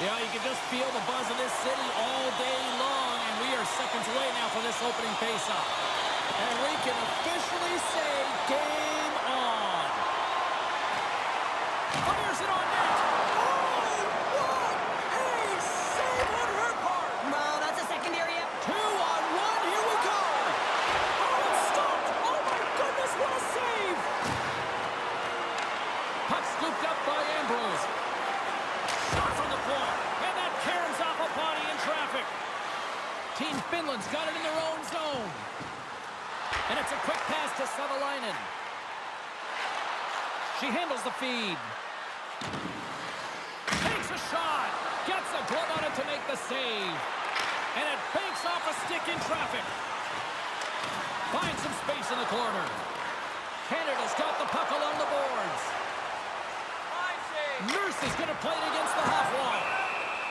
Yeah, you can just feel the buzz of this city all day long, and we are seconds away now for this opening face-off. And we can officially say game on. Fires it on net. Oh, what a save on her part. Well, that's a secondary. 2-on-1, here we go. Oh, it's stopped. Oh, my goodness, what a save. Puck scooped up by Ambrose. Shot from the point, and that caroms off a body in traffic. Team Finland's got it in their own zone. And it's a quick pass to Savalainen. She handles the feed. Takes a shot. Gets a glove on it to make the save. And it banks off a stick in traffic. Finds some space in the corner. Canada's got the puck along the boards. Nurse is going to play it against the half wall.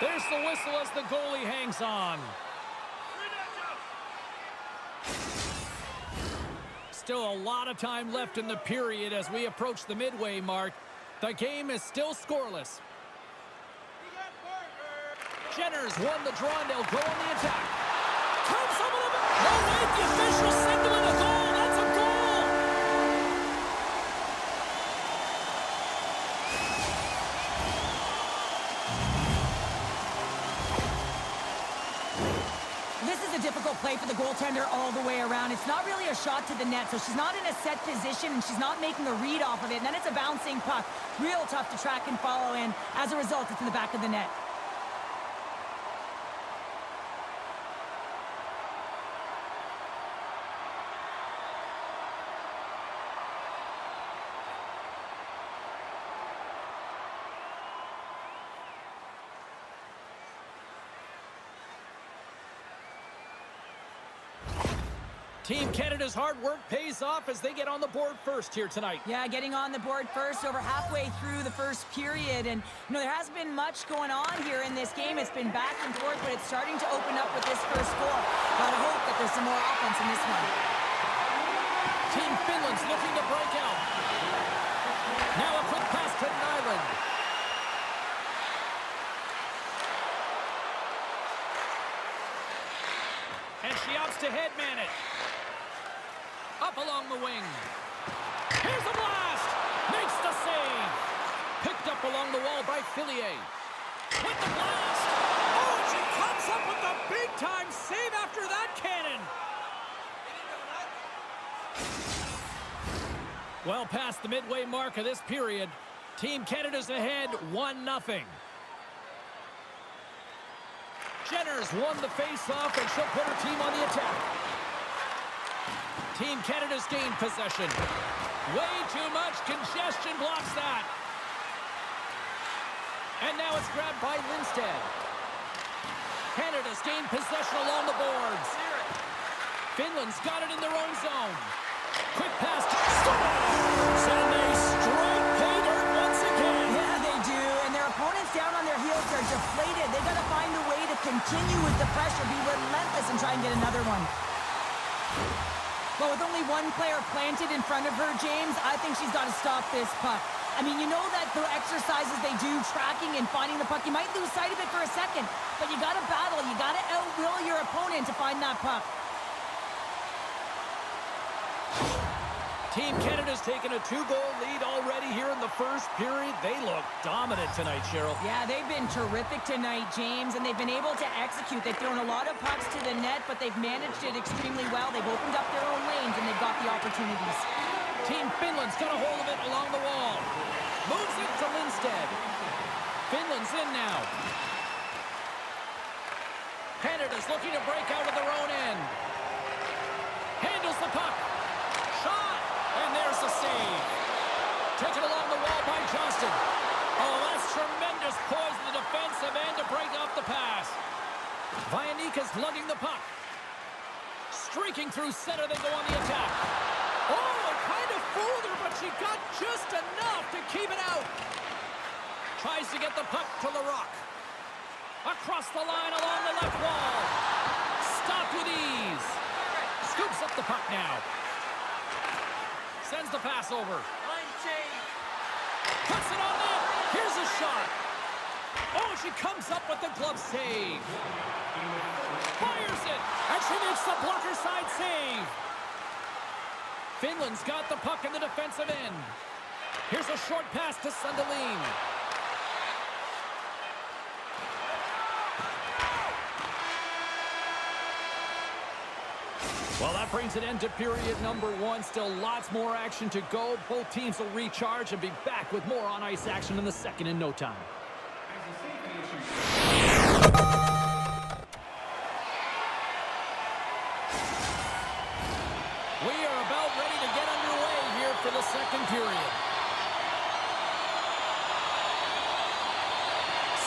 There's the whistle as the goalie hangs on. Still a lot of time left in the period as we approach the midway mark. The game is still scoreless. Jenner's won the draw and they'll go on the attack. Comes up with it. No, wait, the official signaling a goal. That's a goal. This is a difficult play for the goaltender all the way around. It's not really a shot to the net, so she's not in a set position, and she's not making a read off of it. And then it's a bouncing puck. Real tough to track and follow, and as a result, it's in the back of the net. Team Canada's hard work pays off as they get on the board first here tonight. Yeah, getting on the board first over halfway through the first period. And, you know, there hasn't been much going on here in this game. It's been back and forth, but it's starting to open up with this first score. Gotta hope that there's some more offense in this one. Team Finland's looking to break out. Now a quick pass to Nyland. And she opts to headman it. Up along the wing. Here's a blast! Makes the save! Picked up along the wall by Fillier. With the blast! Oh, and she comes up with the big-time save after that cannon! Well past the midway mark of this period. Team Canada's ahead 1-0. Jenner's won the face-off, and she'll put her team on the attack. Team Canada's gained possession. Way too much congestion blocks that. And now it's grabbed by Lindstedt. Canada's gained possession along the boards. Finland's got it in their own zone. Quick pass to scores! And they strike pay dirt once again. Yeah, they do. And their opponents down on their heels are deflated. They got to find a way to continue with the pressure, be relentless, and try and get another one. But with only one player planted in front of her, James, I think she's got to stop this puck. I mean, you know that the exercises they do, tracking and finding the puck, you might lose sight of it for a second, but you got to battle. You got to outwill your opponent to find that puck. Team Canada's taken a 2-goal lead already here in the first period. They look dominant tonight, Cheryl. Yeah, they've been terrific tonight, James, and they've been able to execute. They've thrown a lot of pucks to the net, but they've managed it extremely well. They've opened up their own lanes, and they've got the opportunities. Team Finland's got a hold of it along the wall. Moves it to Lindstedt. Finland's in now. Canada's looking to break out of their own end. Handles the puck. Shot! And there's the save. Taken along the wall by Johnston. Oh, that's tremendous poise in the defensive end to break off the pass. Vainika's lugging the puck. Streaking through center, they go on the attack. Oh, it kind of fooled her, but she got just enough to keep it out. Tries to get the puck to the rock. Across the line along the left wall. Stopped with ease. Scoops up the puck now. Sends the pass over. Line change. Cuts it on net. Here's a shot. Oh, She comes up with the glove save. Fires it, and she makes the blocker side save. Finland's got the puck in the defensive end. Here's a short pass to Sunderland. Well, that brings an end to period number 1. Still lots more action to go. Both teams will recharge and be back with more on-ice action in the second in no time. We are about ready to get underway here for the second period.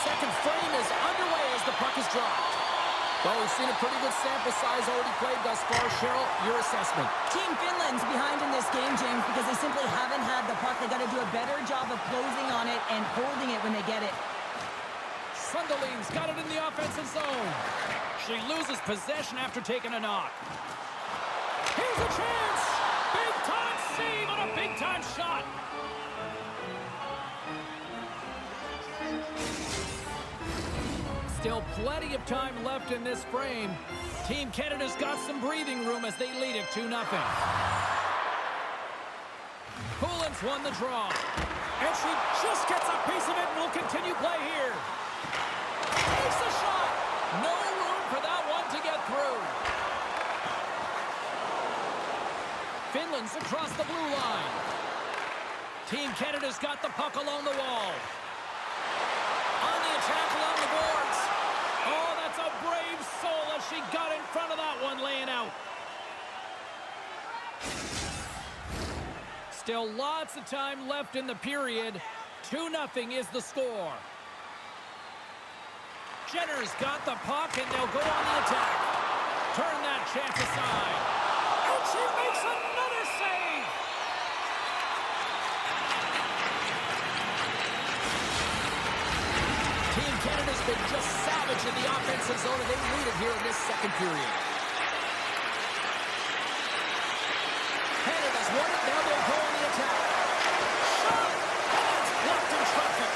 Second frame is underway as the puck is dropped. Well, we've seen a pretty good sample size already played thus far. Cheryl, your assessment. Team Finland's behind in this game, James, because they simply haven't had the puck. They got to do a better job of closing on it and holding it when they get it. Sunderland's got it in the offensive zone. She loses possession after taking a knock. Here's a chance! Big-time save on a big-time shot! Still plenty of time left in this frame. Team Canada's got some breathing room as they lead it 2-0. Poulin's won the draw. And she just gets a piece of it and will continue play here. Takes a shot. No room for that one to get through. Finland's across the blue line. Team Canada's got the puck along the wall. On the attack along the boards. Oh, that's a brave soul as she got in front of that one laying out. Still lots of time left in the period. 2-0 is the score. Jenner's got the puck and they'll go on the attack. Turn that chance aside. And she makes another save. Team Canada's been just savage in the offensive zone, and they lead it here in this second period. Canada's won it. Now they'll go on the attack. Shot! And that's blocked in traffic.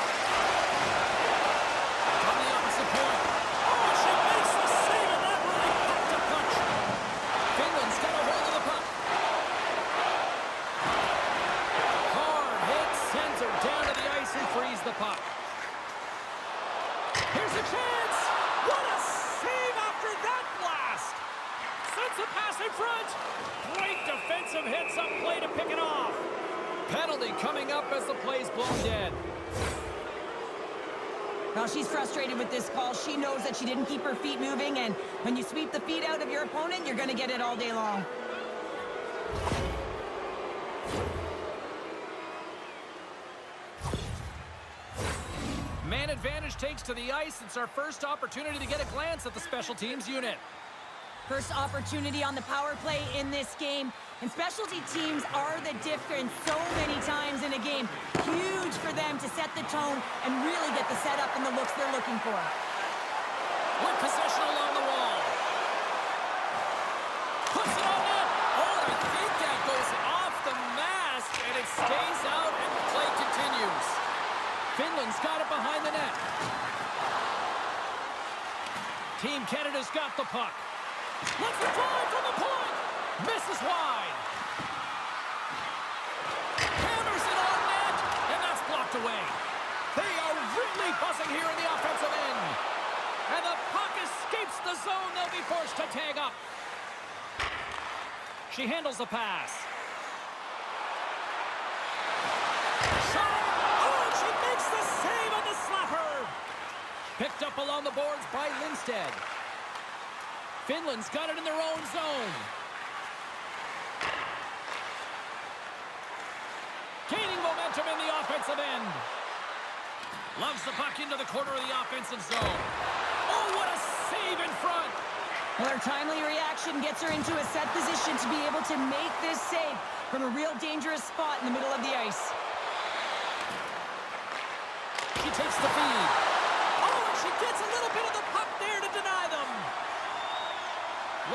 On the opposite point. Oh, she makes the save, and that really packed a punch. Finland's got a hold of the puck. Hard hit sends her down to the ice and frees the puck. Here's a chance! What a save after that blast! Sends a pass in front! Great defensive hits up play to pick it off. Penalty coming up as the play's blown dead. Well, she's frustrated with this call. She knows that she didn't keep her feet moving, and when you sweep the feet out of your opponent, you're going to get it all day long. Man advantage takes to the ice. It's our first opportunity to get a glance at the special teams unit. First opportunity on the power play in this game. And specialty teams are the difference so many times in a game. Huge for them to set the tone and really get the setup and the looks they're looking for. With possession along the wall. Puts it on net. Oh, I think that goes off the mask, and it stays out, and the play continues. Finland's got it behind the net. Team Canada's got the puck. Let's drive from the point. Misses wide. Hammers it on net, and that's blocked away. They are really buzzing here in the offensive end. And the puck escapes the zone. They'll be forced to tag up. She handles the pass. Shot! Oh, she makes the save on the slapper. Picked up along the boards by Lindstedt. Finland's got it in their own zone. Gaining momentum in the offensive end. Loves the puck into the corner of the offensive zone. Oh, what a save in front. Well, her timely reaction gets her into a set position to be able to make this save from a real dangerous spot in the middle of the ice. She takes the feed. Oh, and she gets a little bit of the puck there to deny them.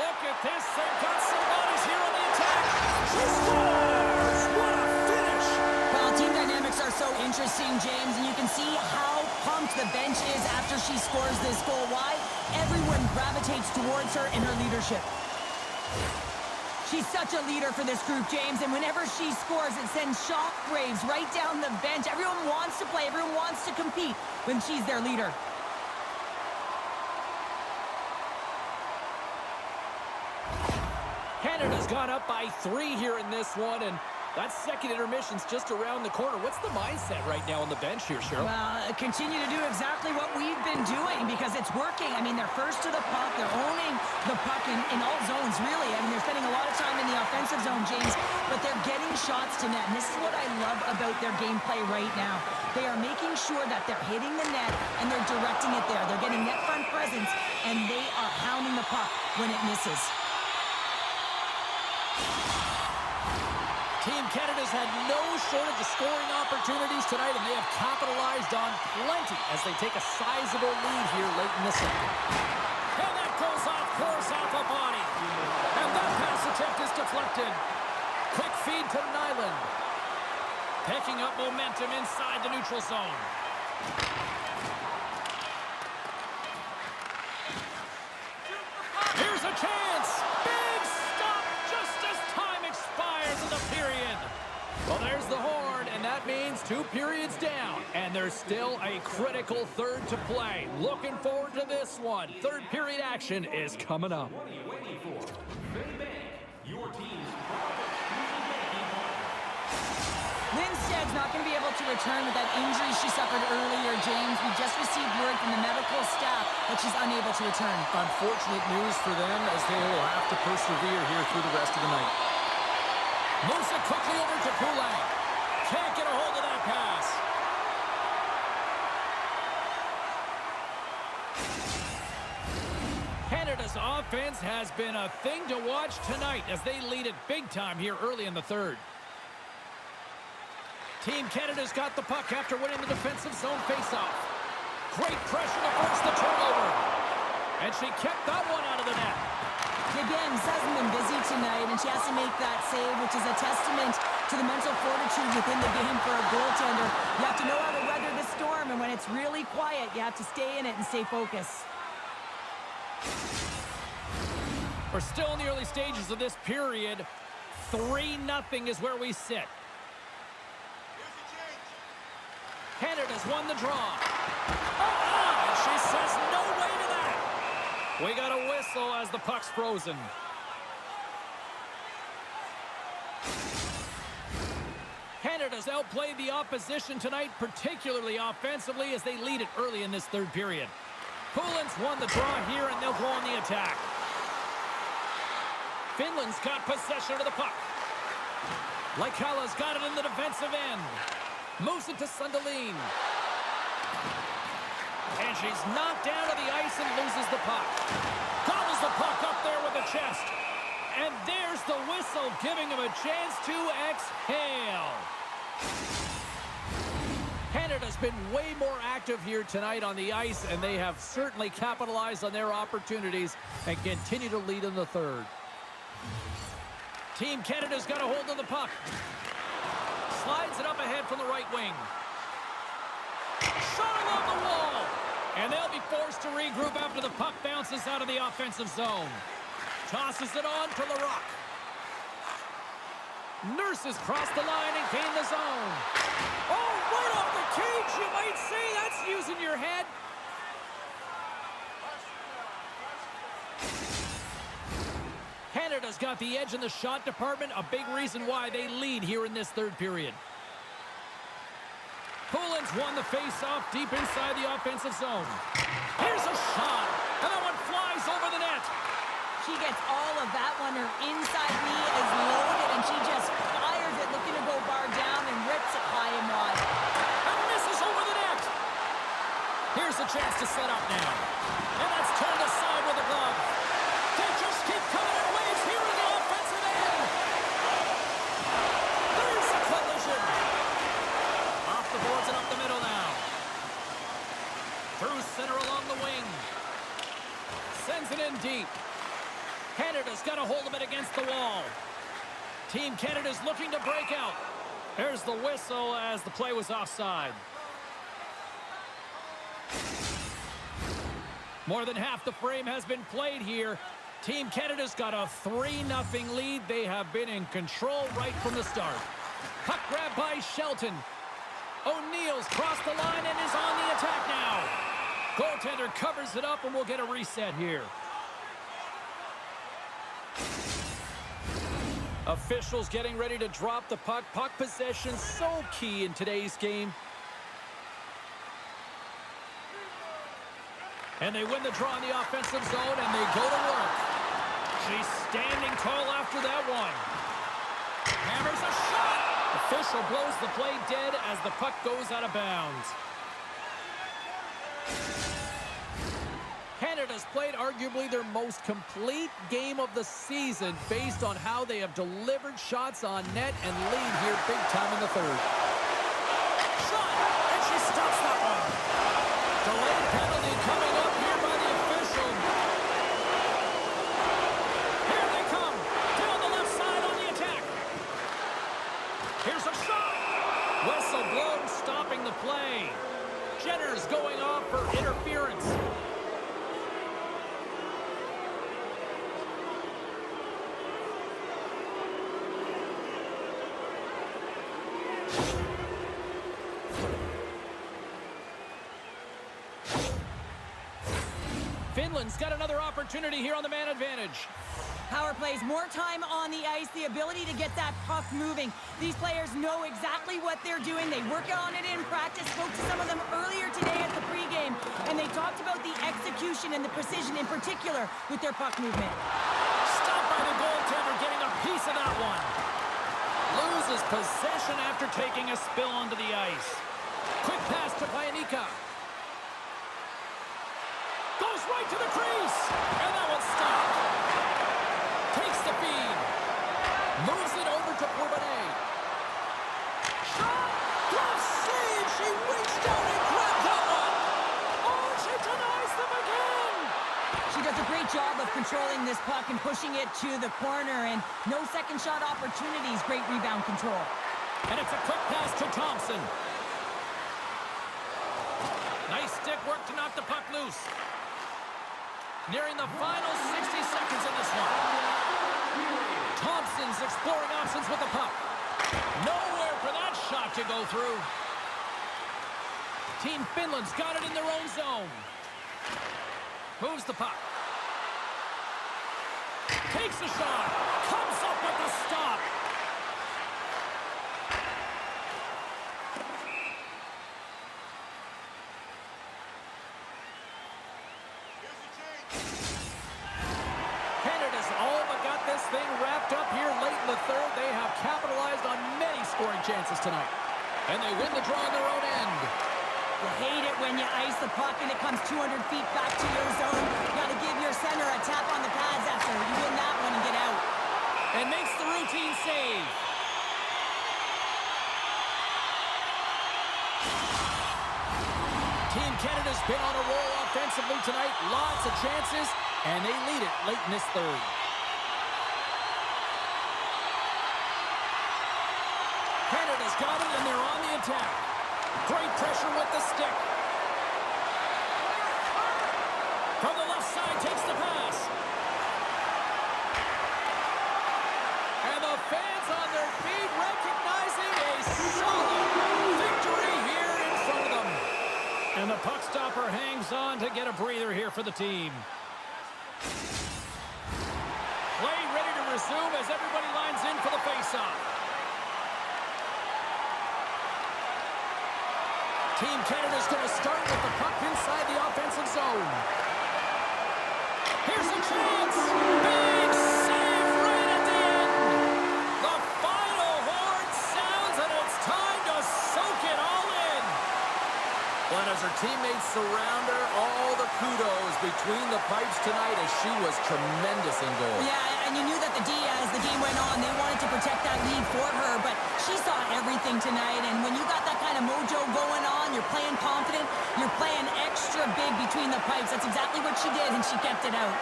Look at this. They've got some bodies here on the attack. She scores! What a finish! Well, team dynamics are so interesting, James, and you can see how pumped the bench is after she scores this goal. Why? Everyone gravitates towards her and her leadership. She's such a leader for this group, James, and whenever she scores, it sends shockwaves right down the bench. Everyone wants to play, everyone wants to compete when she's their leader. Canada's gone up by 3 here in this one, and that second intermission's just around the corner. What's the mindset right now on the bench here, Cheryl? Well, continue to do exactly what we've been doing because it's working. I mean, they're first to the puck. They're owning the puck in all zones, really. I mean, they're spending a lot of time in the offensive zone, James, but they're getting shots to net. And this is what I love about their gameplay right now. They are making sure that they're hitting the net and they're directing it there. They're getting net front presence, and they are hounding the puck when it misses. Team Canada's had no shortage of scoring opportunities tonight, and they have capitalized on plenty as they take a sizable lead here late in the second. And that goes off course off a body. And that pass attempt is deflected. Quick feed to Nyland. Picking up momentum inside the neutral zone. Here's a chance. Big stop just as time expires in the period. Well, there's the horn, and that means 2 periods down. And there's still a critical third to play. Looking forward to this one. Third period action is coming up. Lindsted's not going to be able to return with that injury she suffered earlier, James. We just received word from the medical staff that she's unable to return. Unfortunate news for them as they will have to persevere here through the rest of the night. Moves it quickly over to Poulet. Can't get a hold of that pass. Canada's offense has been a thing to watch tonight as they lead it big time here early in the third. Team Canada's got the puck after winning the defensive zone faceoff. Great pressure to force the turnover. And she kept that one out of the net. Again, hasn't been busy tonight, and she has to make that save, which is a testament to the mental fortitude within the game for a goaltender. You have to know how to weather the storm, and when it's really quiet, you have to stay in it and stay focused. We're still in the early stages of this period. 3-0 is where we sit. Canada's won the draw. And she says no way to that. We got a whistle as the puck's frozen. Canada's outplayed the opposition tonight, particularly offensively, as they lead it early in this third period. Poulin's won the draw here, and they'll go on the attack. Finland's got possession of the puck. Laikala's got it in the defensive end. Moves it to Sunderland. And she's knocked down to the ice and loses the puck. Gobbles the puck up there with the chest. And there's the whistle, giving him a chance to exhale. Canada's been way more active here tonight on the ice, and they have certainly capitalized on their opportunities and continue to lead in the third. Team Canada's got a hold of the puck. Slides it up ahead from the right wing. Shot along the wall. And they'll be forced to regroup after the puck bounces out of the offensive zone. Tosses it on to LaRock. Nurses cross the line and gain the zone. Oh, right off the cage, you might say. That's using your head. Canada's got the edge in the shot department, a big reason why they lead here in this third period. Poulin's won the face-off deep inside the offensive zone. Here's a shot, and that one flies over the net. She gets all of that one. Her inside knee is loaded, and she just fires it, looking to go bar down and rips it high and wide. And misses over the net. Here's a chance to set up now. And that's turned aside with a glove. They just keep coming in waves here in the offensive end. There's a collision. Off the boards and up the middle now. Through center along the wing. Sends it in deep. Canada's got a hold of it against the wall. Team Canada's looking to break out. There's the whistle as the play was offside. More than half the frame has been played here. Team Canada's got a 3-0 lead. They have been in control right from the start. Puck grab by Shelton. O'Neill's crossed the line and is on the attack now. Goaltender covers it up and we'll get a reset here. Officials getting ready to drop the puck. Puck possession so key in today's game. And they win the draw in the offensive zone, and they go to work. She's standing tall after that one. Hammers a shot. Official blows the play dead as the puck goes out of bounds. Canada's played arguably their most complete game of the season based on how they have delivered shots on net and lead here big time in the third. Shot, and she stops that one. Delayed penalty coming up here by the official. Here they come. Down the left side on the attack. Here's a shot. Whistle blown, stopping the play. Jenner's going off for interference. Finland's got another opportunity here on the man advantage. Power plays, more time on the ice, the ability to get that puck moving. These players know exactly what they're doing. They work on it in practice. Spoke to some of them earlier today at the pregame, and they talked about the execution and the precision in particular with their puck movement. Stopped by the goaltender, getting a piece of that one. Loses possession after taking a spill onto the ice. Quick pass to Pajanika. Goes right to the crease, and that one's stopped. Takes the feed. Moves it over to Bourbonnais. Shot! Glove save! She reached down and grabbed that one! Oh, she denies them again! She does a great job of controlling this puck and pushing it to the corner, and no second shot opportunities. Great rebound control. And it's a quick pass to Thompson. Nice stick work to knock the puck loose. Nearing the final 60 seconds in this one. Thompson's exploring options with the puck. Nowhere for that shot to go through. Team Finland's got it in their own zone. Moves the puck. Takes a shot. Comes up with the stop. Canada's all but got this thing wrapped up here late in the third. They have capitalized on many scoring chances tonight. And they win the draw on their own end. You hate it when you ice the puck and it comes 200 feet back to your zone. You got to give your center a tap on the pads after you win that one and get out. And makes the routine save. Team Canada's been on a roll offensively tonight. Lots of chances, and they lead it late in this third. Canada's got it, and they're on the attack. Great pressure with the stick. From the left side, takes the pass. And the fans on their feet recognizing a solid victory here in front of them. And the puck stopper hangs on to get a breather here for the team. Play ready to resume as everybody lines in for the faceoff. Team Canada's going to start with the puck inside the offensive zone. Here's a chance. Big save right at the end. The final horn sounds, and it's time to soak it all in. But as her teammates surround her, all the kudos between the pipes tonight as she was tremendous in goal. Yeah, and you knew that as the game went on, they wanted to protect that lead for her, but she saw everything tonight, and when you got that kind of mojo going on, you're playing confident, you're playing extra big between the pipes. That's exactly what she did, and she kept it out.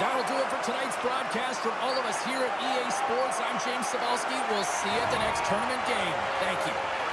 That'll do it for tonight's broadcast. From all of us here at EA Sports, I'm James Cybulski. We'll see you at the next tournament game. Thank you.